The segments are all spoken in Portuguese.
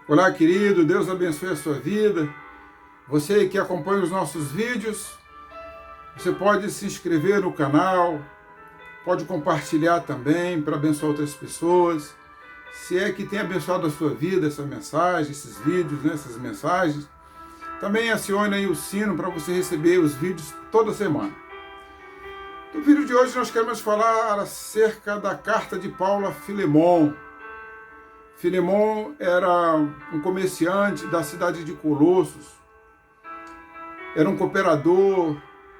Olá, querido, Deus abençoe a sua vida. Você que acompanha os nossos vídeos, você pode se inscrever no canal, pode compartilhar também para abençoar outras pessoas. Se é que tem abençoado a sua vida essa mensagem, esses vídeos, essas mensagens, também acione aí o sino para você receber os vídeos toda semana. No vídeo de hoje nós queremos falar acerca da carta de Paulo a Filemon. Filemon era um comerciante da cidade de Colossos, era um cooperador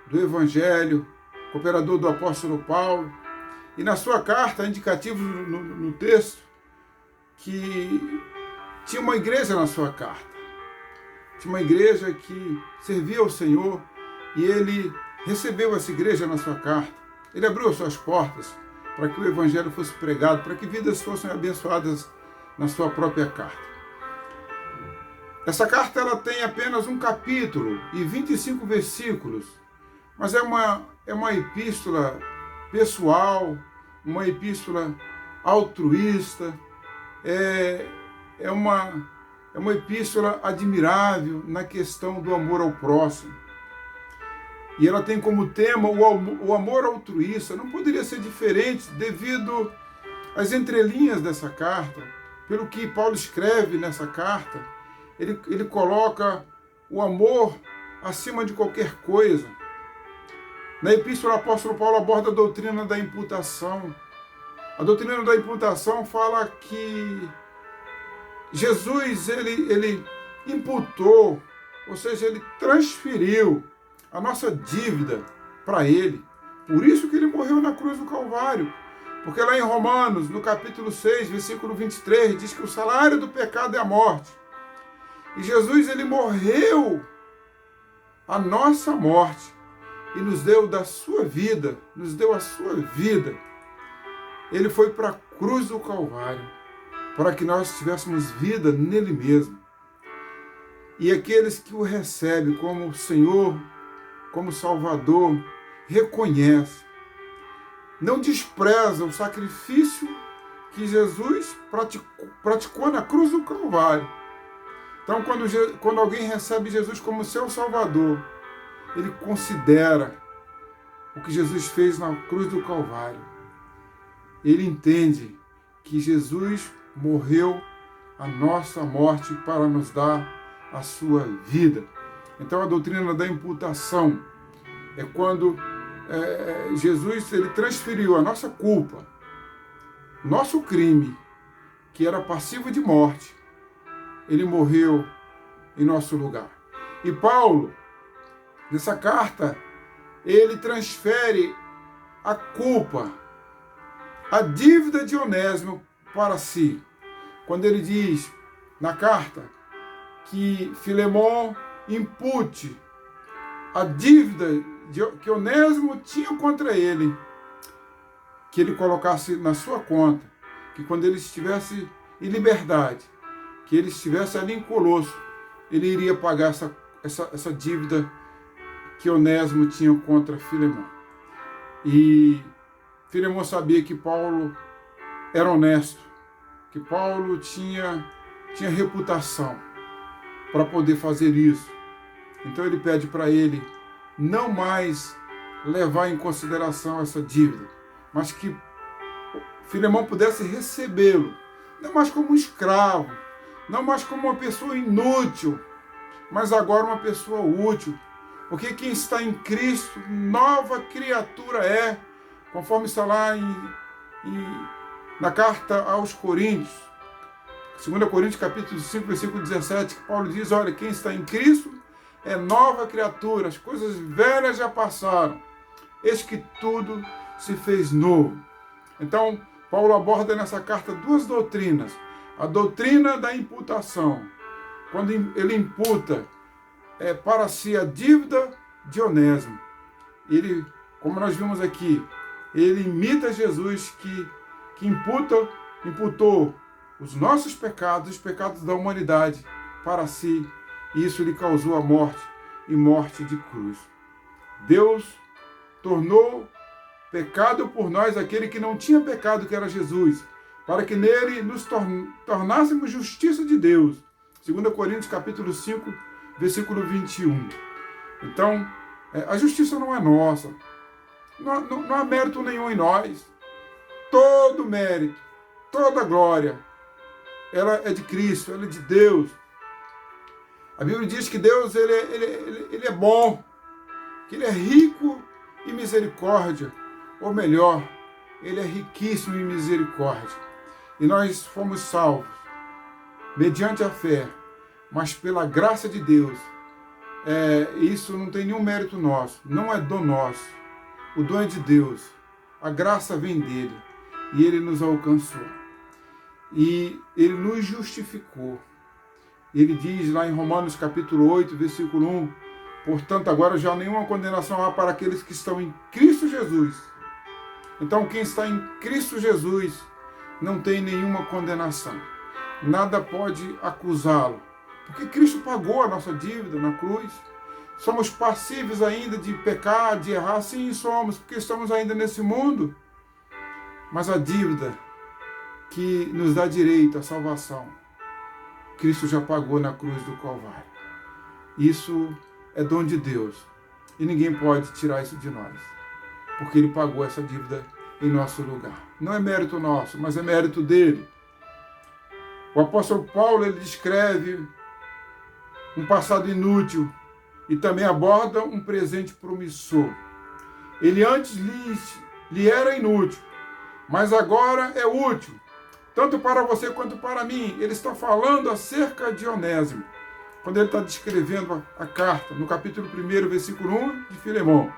do Evangelho, cooperador do apóstolo Paulo, e na sua carta, indicativo no texto, que tinha uma igreja na sua carta, tinha uma igreja que servia ao Senhor, e ele recebeu essa igreja na sua carta, ele abriu as suas portas para que o Evangelho fosse pregado, para que vidas fossem abençoadas na sua própria carta. Essa carta ela tem apenas um capítulo e 25 versículos, mas é uma epístola pessoal, uma epístola altruísta, é uma epístola admirável na questão do amor ao próximo. E ela tem como tema o amor altruísta. Não poderia ser diferente devido às entrelinhas dessa carta. Pelo que Paulo escreve nessa carta, ele coloca o amor acima de qualquer coisa. Na epístola, o apóstolo Paulo aborda a doutrina da imputação. A doutrina da imputação fala que Jesus, ele imputou, ou seja, ele transferiu a nossa dívida para ele. Por isso que ele morreu na cruz do Calvário. Porque lá em Romanos, no capítulo 6, versículo 23, diz que o salário do pecado é a morte. E Jesus, ele morreu a nossa morte e nos deu da sua vida, nos deu a sua vida. Ele foi para a cruz do Calvário, para que nós tivéssemos vida nele mesmo. E aqueles que o recebem como Senhor, como Salvador, reconhecem, não despreza o sacrifício que Jesus praticou na cruz do Calvário. Então, quando alguém recebe Jesus como seu Salvador, ele considera o que Jesus fez na cruz do Calvário. Ele entende que Jesus morreu a nossa morte para nos dar a sua vida. Então, a doutrina da imputação é quando Jesus ele transferiu a nossa culpa, nosso crime, que era passivo de morte, ele morreu em nosso lugar. E Paulo, nessa carta, ele transfere a culpa, a dívida de Onésimo para si. Quando ele diz na carta que Filemon impute a dívida que Onésimo tinha contra ele, que ele colocasse na sua conta, que quando ele estivesse em liberdade, que ele estivesse ali em Colosso, ele iria pagar essa dívida que Onésimo tinha contra Filemon. E Filemon sabia que Paulo era honesto, que Paulo tinha reputação para poder fazer isso. Então ele pede para ele não mais levar em consideração essa dívida, mas que Filemon pudesse recebê-lo, não mais como um escravo, não mais como uma pessoa inútil, mas agora uma pessoa útil, porque quem está em Cristo, nova criatura é, conforme está lá na carta aos Coríntios, 2 Coríntios capítulo 5, versículo 17, que Paulo diz, olha, quem está em Cristo é nova criatura, as coisas velhas já passaram, eis que tudo se fez novo. Então, Paulo aborda nessa carta duas doutrinas. A doutrina da imputação, quando ele imputa para si a dívida de Onésimo. Ele, como nós vimos aqui, ele imita Jesus que imputou os nossos pecados, os pecados da humanidade para si. E isso lhe causou a morte, e morte de cruz. Deus tornou pecado por nós aquele que não tinha pecado, que era Jesus, para que nele nos tornássemos justiça de Deus. 2 Coríntios capítulo 5, versículo 21. Então, a justiça não é nossa. Não há mérito nenhum em nós. Todo mérito, toda glória, ela é de Cristo, ela é de Deus. A Bíblia diz que Deus ele é bom, que Ele é rico em misericórdia, ou melhor, Ele é riquíssimo em misericórdia. E nós fomos salvos mediante a fé, mas pela graça de Deus. Isso não tem nenhum mérito nosso, não é dom nosso. O dom é de Deus, a graça vem dele, e Ele nos alcançou. E Ele nos justificou. Ele diz lá em Romanos capítulo 8, versículo 1, portanto, agora já nenhuma condenação há para aqueles que estão em Cristo Jesus. Então, quem está em Cristo Jesus não tem nenhuma condenação. Nada pode acusá-lo, porque Cristo pagou a nossa dívida na cruz. Somos passíveis ainda de pecar, de errar? Sim, somos, porque estamos ainda nesse mundo. Mas a dívida que nos dá direito à salvação, Cristo já pagou na cruz do Calvário. Isso é dom de Deus. E ninguém pode tirar isso de nós. Porque Ele pagou essa dívida em nosso lugar. Não é mérito nosso, mas é mérito dele. O apóstolo Paulo, ele descreve um passado inútil e também aborda um presente promissor. Ele antes lhe era inútil, mas agora é útil, tanto para você quanto para mim. Ele está falando acerca de Onésimo, quando ele está descrevendo a carta, no capítulo 1, versículo 1 de Filemão.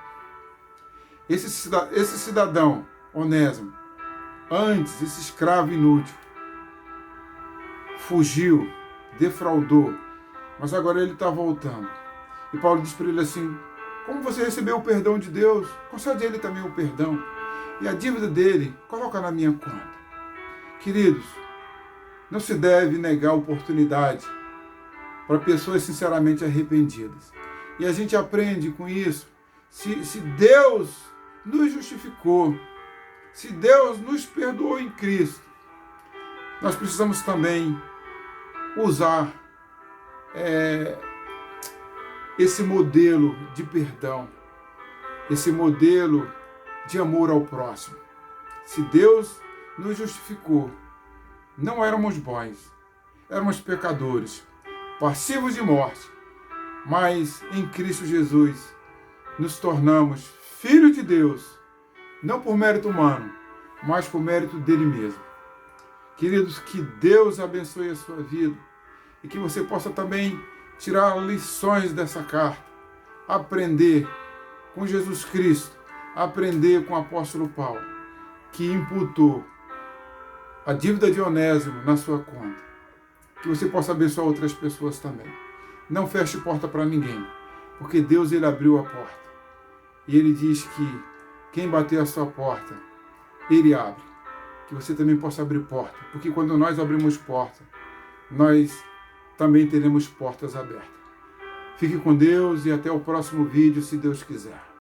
Esse cidadão, Onésimo, antes, esse escravo inútil, fugiu, defraudou, mas agora ele está voltando. E Paulo diz para ele assim, como você recebeu o perdão de Deus, concede a ele também o perdão. E a dívida dele, coloca na minha conta. Queridos, não se deve negar a oportunidade para pessoas sinceramente arrependidas. E a gente aprende com isso, se Deus nos justificou, se Deus nos perdoou em Cristo, nós precisamos também usar esse modelo de perdão, esse modelo de amor ao próximo. Se Deus nos justificou, não éramos bons, éramos pecadores, passivos de morte, mas em Cristo Jesus nos tornamos filhos de Deus, não por mérito humano, mas por mérito dele mesmo. Queridos, que Deus abençoe a sua vida e que você possa também tirar lições dessa carta, aprender com Jesus Cristo, aprender com o apóstolo Paulo, que imputou a dívida de Onésimo na sua conta. Que você possa abençoar outras pessoas também. Não feche porta para ninguém, porque Deus ele abriu a porta. E Ele diz que quem bater a sua porta, Ele abre. Que você também possa abrir porta, porque quando nós abrimos porta, nós também teremos portas abertas. Fique com Deus e até o próximo vídeo, se Deus quiser.